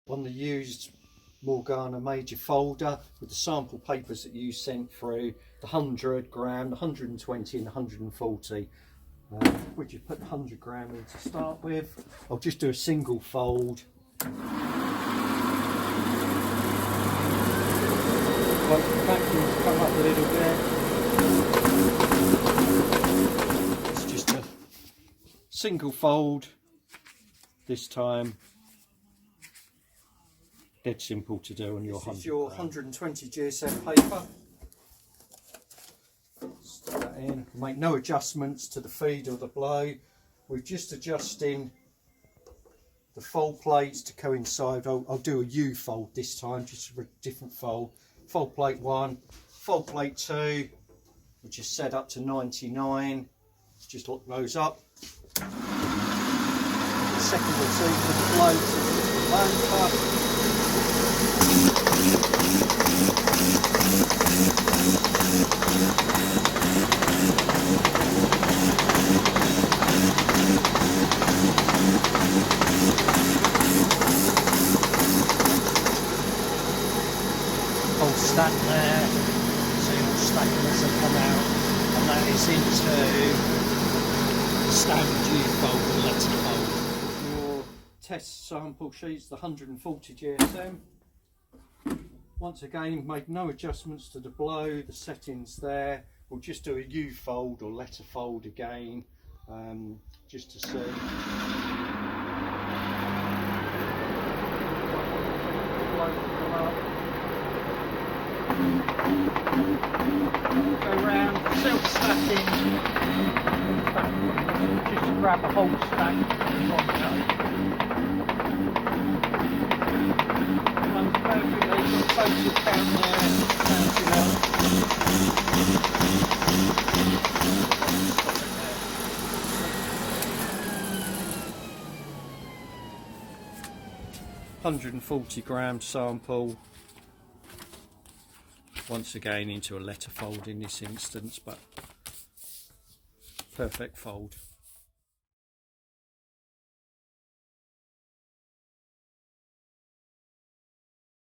On the used Morgana Major folder with the sample papers that you sent through, the 100 gram, the 120 and the 140. Would you put the 100 gram in to start with? I'll just do a single fold. Once the vacuum's come up a little bit, it's just a single fold this time. Dead simple to do on your 100 gram. This is your 120 GSM paper. Stick that in. Make no adjustments to the feed or the blow. We're just adjusting the fold plates to coincide. I'll do a U fold this time, just for a different fold. Fold plate 1, fold plate 2, which is set up to 99. Just lock those up. The second routine for the floats is just the land cut. Whole stack there, see all stackers that come out, and that is into standard U fold and letter fold. Your test sample sheets, the 140 GSM. Once again, made no adjustments to the blow, the settings there. We'll just do a U fold or letter fold again, just to see. Go round, self-stacking, just grab a whole stack and runs perfectly, got focus down there, bouncing up. 140 gram sample. Once again into a letter fold in this instance, but perfect fold.